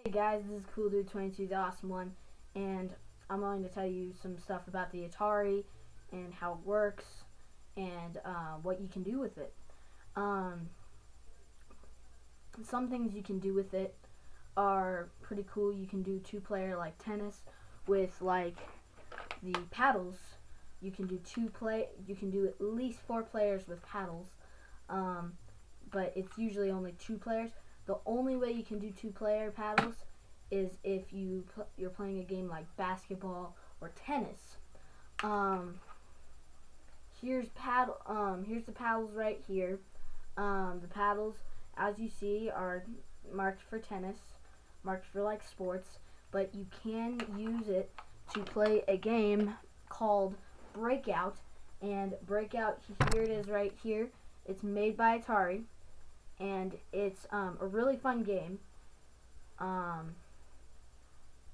Hey guys, this is Cool Dude 22, the awesome one, and I'm going to tell you some stuff about the Atari and how it works and what you can do with it. Um, some things you can do with it are pretty cool. You can do two-player like tennis with like the paddles. You can do You can do at least 4 players with paddles, but it's usually only 2 players. The only way you can do 2-player paddles is if you're playing a game like basketball or tennis. Here's the paddles right here. The paddles, as you see, are marked for tennis, marked for like sports, but you can use it to play a game called Breakout. And Breakout, here it is right here. It's made by Atari, and it's a really fun game.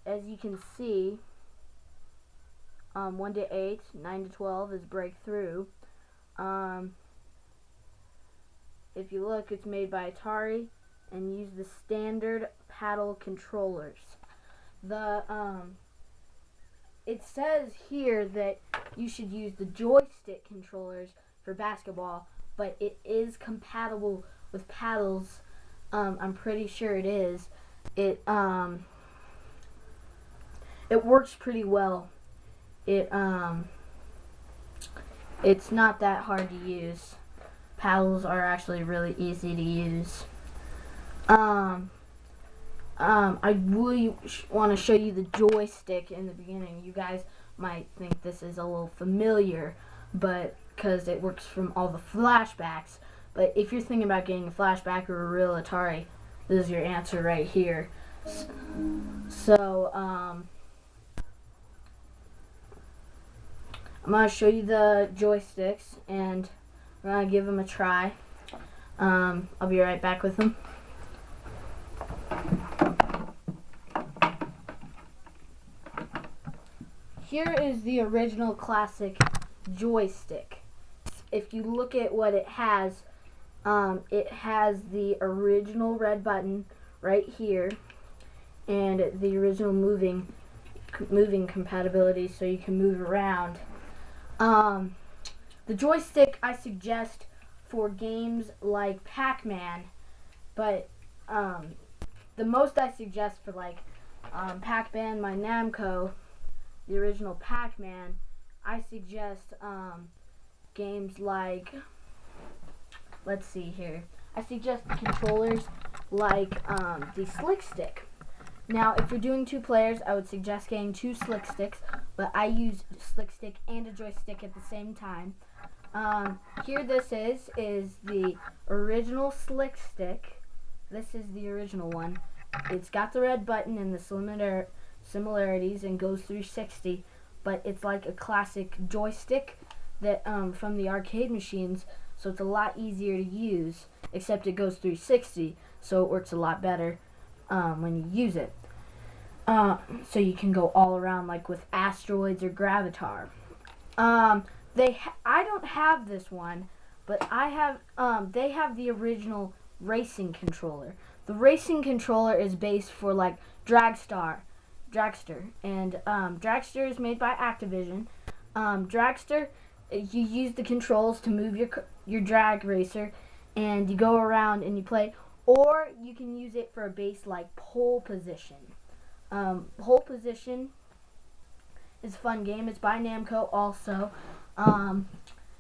As you can see, 1 to 8, 9 to 12 is breakthrough. If you look, it's made by Atari and use the standard paddle controllers. It says here that you should use the joystick controllers for basketball, but it is compatible with paddles. I'm pretty sure it is. It works pretty well. It's not that hard to use. Paddles are actually really easy to use. I really want to show you the joystick in the beginning. You guys might think this is a little familiar, but because it works from all the flashbacks. But if you're thinking about getting a flashback or a real Atari, this is your answer right here. So, I'm going to show you the joysticks, and we're going to give them a try. I'll be right back with them. Here is the original classic joystick. If you look at what it has the original red button right here, and the original moving compatibility, so you can move around. The joystick I suggest for games like Pac-Man, but the most I suggest for like Pac-Man, my Namco, the original Pac-Man, I suggest games like, let's see here, I suggest controllers like the Slick Stick. Now, if you're doing 2 players, I would suggest getting 2 Slick Sticks, but I use Slick Stick and a joystick at the same time. Here this is the original Slick Stick. This is the original one. It's got the red button and the similarities and goes through 60, but it's like a classic joystick that from the arcade machines, so it's a lot easier to use, except it goes through 60, so it works a lot better when you use it. So you can go all around like with Asteroids or Gravitar. I don't have this one, but they have the original racing controller. The racing controller is based for like Dragster, and Dragster is made by Activision. Dragster, you use the controls to move your drag racer, and you go around and you play, or you can use it for a base like Pole Position. Pole Position is a fun game. It's by Namco also.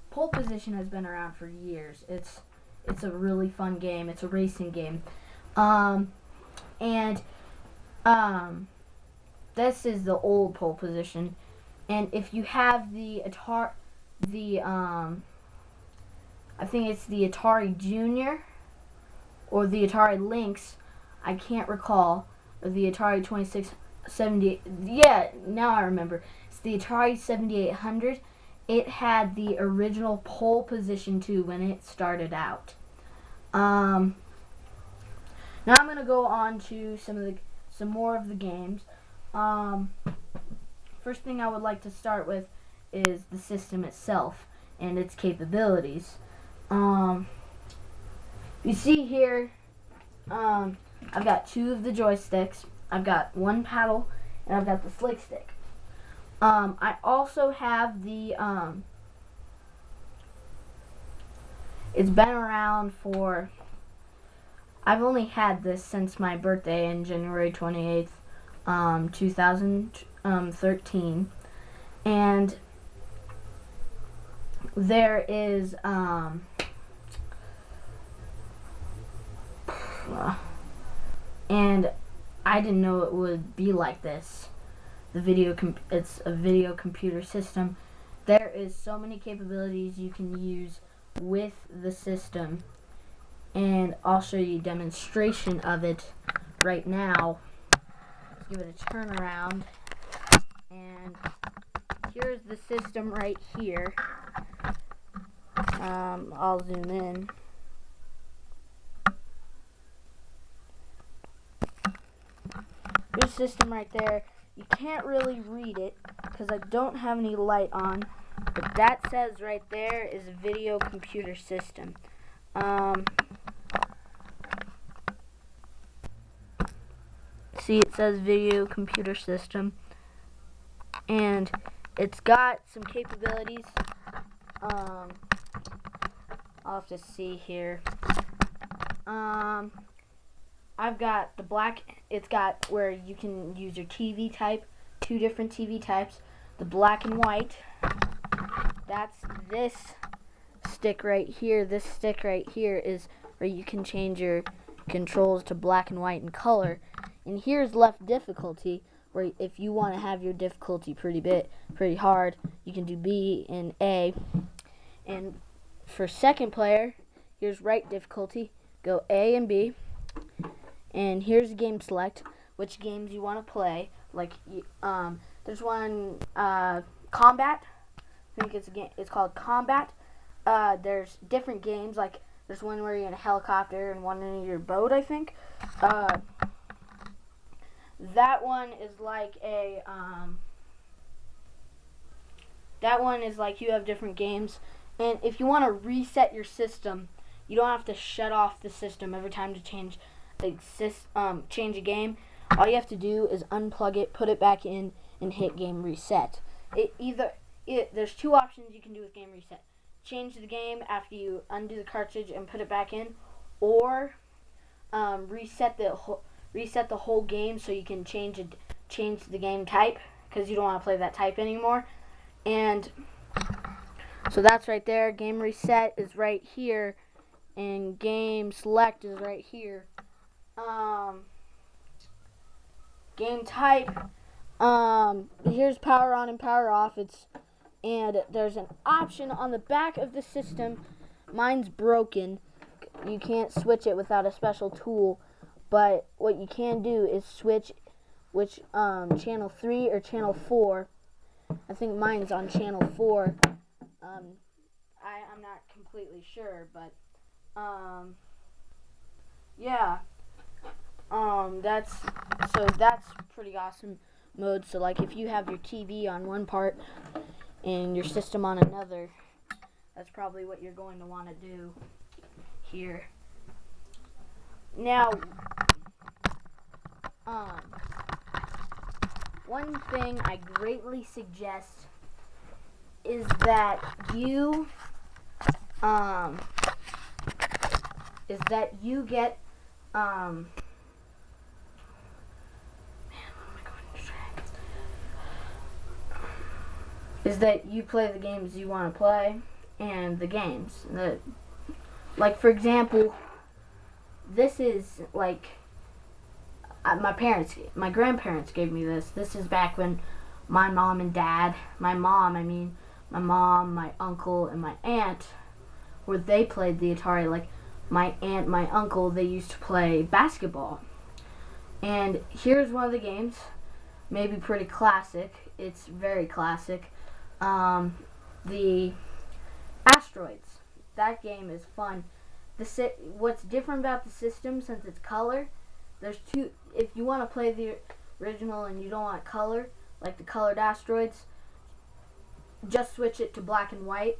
Pole Position has been around for years. It's a really fun game. It's a racing game. This is the old Pole Position. And if you have the Atari, I think it's the Atari Junior or the Atari Lynx, I can't recall, or the Atari 2678. Yeah, now I remember. It's the Atari 7800. It had the original Pole Position too when it started out. Now I'm gonna go on to some more of the games. First thing I would like to start with is the system itself and its capabilities. You see here, I've got 2 of the joysticks. I've got one paddle, and I've got the slick stick. I also have the it's been around for, I've only had this since my birthday in January 28th, 2013, and there is and I didn't know it would be like this. It's a video computer system. There is so many capabilities you can use with the system, and I'll show you a demonstration of it right now. Let's give it a turn around, and here's the system right here. I'll zoom in. Here's the system right there. You can't really read it because I don't have any light on, but that says right there is a video computer system. See, it says video computer system, and it's got some capabilities. I'll have to see here. I've got the black, it's got where you can use your TV type, 2 different TV types. The black and white, that's this stick right here. This stick right here is where you can change your controls to black and white in color. And here's left difficulty, where if you want to have your difficulty pretty hard, you can do B and A. And for second player, here's right difficulty, go A and B. And here's game select, which games you want to play. Like, there's one, combat. I think it's called combat. There's different games, like there's one where you're in a helicopter and one in your boat, I think. That one is like you have different games. And if you want to reset your system, you don't have to shut off the system every time to change a game. All you have to do is unplug it, put it back in, and hit game reset. There's 2 options you can do with game reset. Change the game after you undo the cartridge and put it back in, or reset the whole game so you can change the game type, because you don't want to play that type anymore. And so that's right there. Game reset is right here, and game select is right here. Game type, here's power on and power off. And there's an option on the back of the system. Mine's broken. You can't switch it without a special tool, but what you can do is switch which channel 3 or channel 4. I think mine's on channel 4. I'm not completely sure, but yeah. That's pretty awesome mode. So like if you have your TV on one part and your system on another, that's probably what you're going to want to do here. Now, one thing I greatly suggest is that you get is that you play the games you want to play, and the games that, like for example, this is like my grandparents gave me this. This is back when my mom and dad, my mom, my uncle, and my aunt, where they played the Atari. Like my aunt, my uncle, they used to play basketball. And here's one of the games, maybe pretty classic. It's very classic. The Asteroids. That game is fun. What's different about the system, since it's color, there's 2. If you want to play the original and you don't want color, like the colored Asteroids, just switch it to black and white.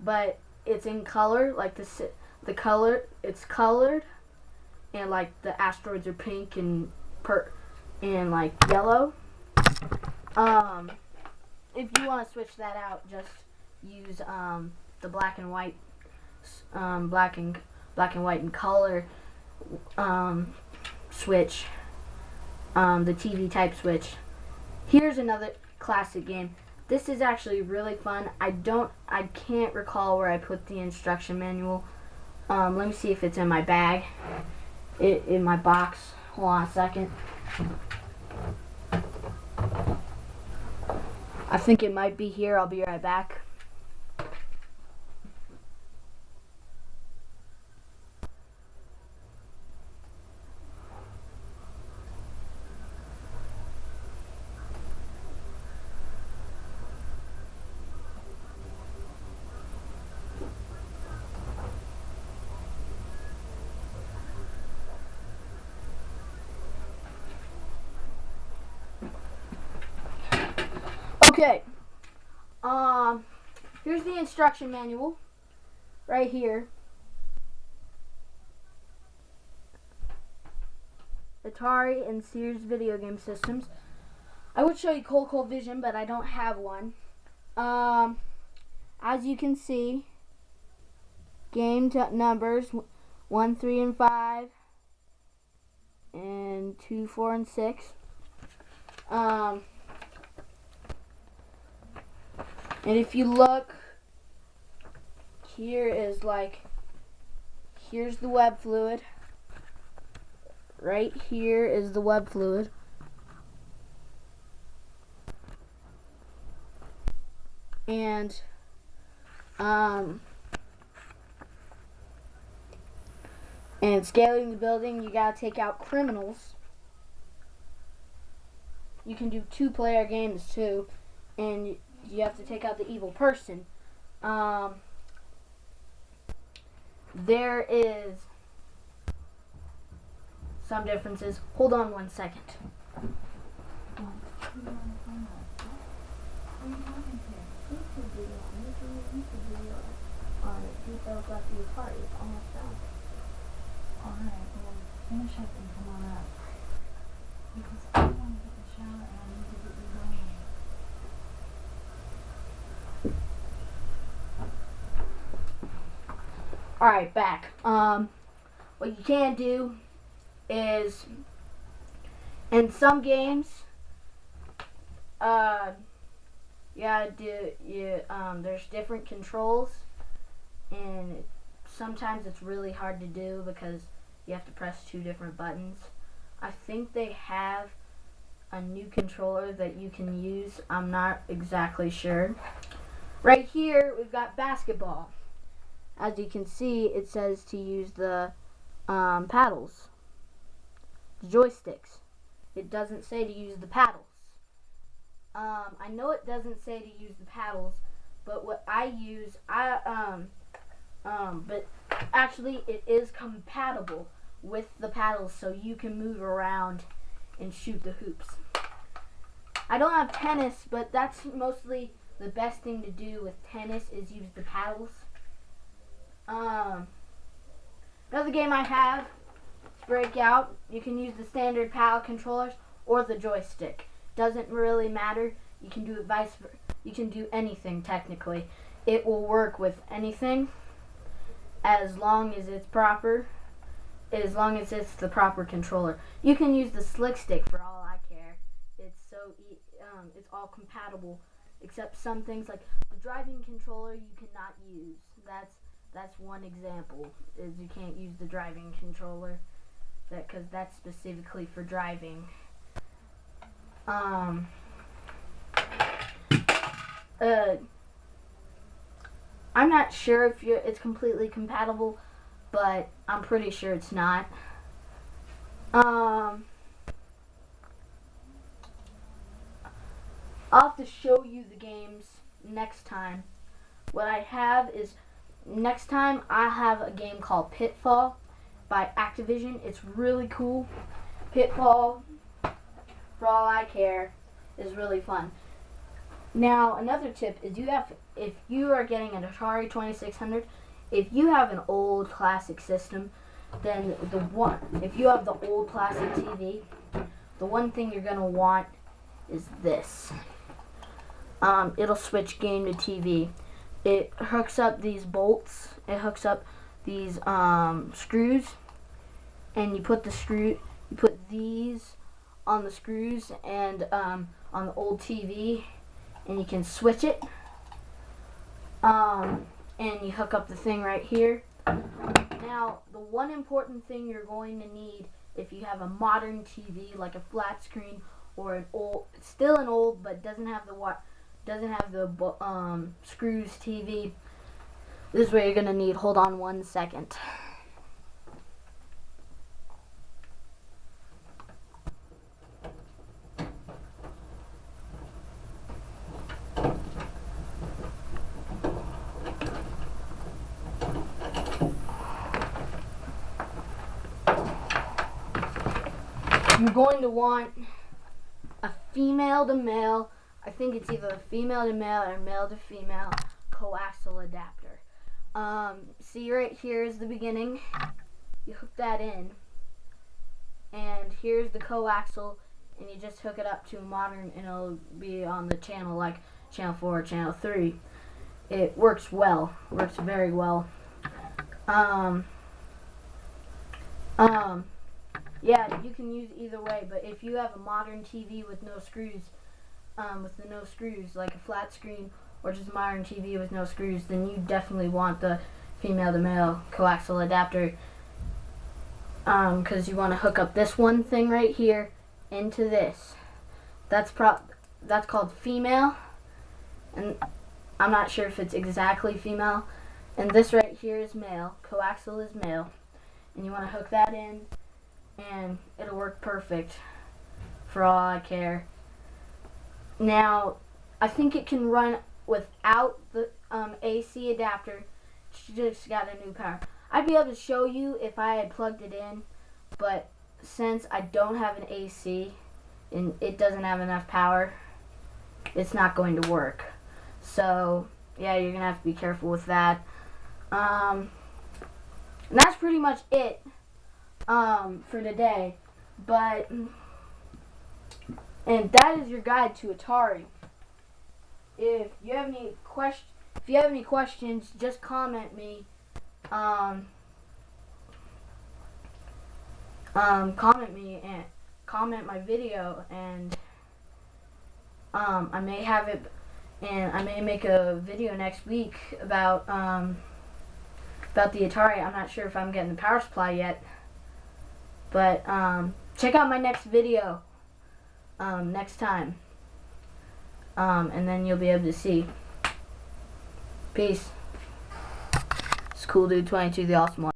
But it's in color, like it's colored, and like the asteroids are pink and in like yellow. If you want to switch that out, just use the black and white, black and white and color switch, the TV type switch. Here's another classic game. This is actually really fun. I can't recall where I put the instruction manual. Let me see if it's in my bag, in my box. Hold on a second. I think it might be here. I'll be right back. Okay, here's the instruction manual right here. Atari and Sears video game systems. I would show you ColeCoVision, but I don't have one. As you can see, game numbers 1, 3, and 5, and 2, 4, and 6. And if you look, here's the web fluid. Right here is the web fluid. And scaling the building, you gotta take out criminals. You can do 2-player games too, and you have to take out the evil person. There is some differences. Hold on one second. Details about the Atari. It's almost done. Alright, well, finish up and come on up. Because I want to get in the shower and I need to get you going. Alright, back. What you can do is, in some games, there's different controls, and sometimes it's really hard to do because you have to press 2 different buttons. I think they have a new controller that you can use. I'm not exactly sure. Right here, we've got basketball. As you can see, it says to use the paddles, the joysticks. It doesn't say to use the paddles. I know it doesn't say to use the paddles, but what I use, but actually it is compatible with the paddles, so you can move around and shoot the hoops. I don't have tennis, but that's mostly the best thing to do with tennis is use the paddles. Another game I have is Breakout. You can use the standard paddle controllers or the joystick. Doesn't really matter. You can do it vice versa. You can do anything technically. It will work with anything as long as it's proper. As long as it's the proper controller. You can use the slick stick for all I care. It's it's all compatible, except some things like the driving controller you cannot use. That's one example, is you can't use the driving controller, because that's specifically for driving. I'm not sure if it's completely compatible, but I'm pretty sure it's not. I'll have to show you the games next time. What I have is, next time I have a game called Pitfall by Activision. It's really cool. Pitfall, for all I care, is really fun. Now, another tip is if you are getting an Atari 2600, if you have an old classic system, then if you have the old classic TV, the one thing you're gonna want is this. It'll switch game to TV. It hooks up these bolts. It hooks up these screws, and you put these on the screws and on the old TV, and you can switch it. And you hook up the thing right here. Now, the one important thing you're going to need if you have a modern TV, like a flat screen or an old, still an old but doesn't have the screws TV, this is what you're gonna need. Hold on 1 second. You're going to want a female to male, I think it's either a female to male or male to female coaxial adapter. See right here is the beginning. You hook that in, and here's the coaxial, and you just hook it up to a modern, and it'll be on the channel like channel 4 or channel 3. It works well, works very well. Yeah, you can use either way, but if you have a modern TV with no screws, like a flat screen, or just a modern TV with no screws, then you definitely want the female to male coaxial adapter, because you want to hook up this one thing right here into this. That's called female, and I'm not sure if it's exactly female. And this right here is male. Coaxial is male, and you want to hook that in, and it'll work perfect for all I care. Now, I think it can run without the AC adapter. She just got a new power. I'd be able to show you if I had plugged it in, but since I don't have an AC and it doesn't have enough power, it's not going to work. So yeah, you're gonna have to be careful with that. And that's pretty much it for today. And that is your guide to Atari. If you have any questions, just comment me. Comment me and comment my video, and I may have it, and I may make a video next week about the Atari. I'm not sure if I'm getting the power supply yet, but check out my next video next time, and then you'll be able to see. Peace. It's Cool Dude 22, the awesome one.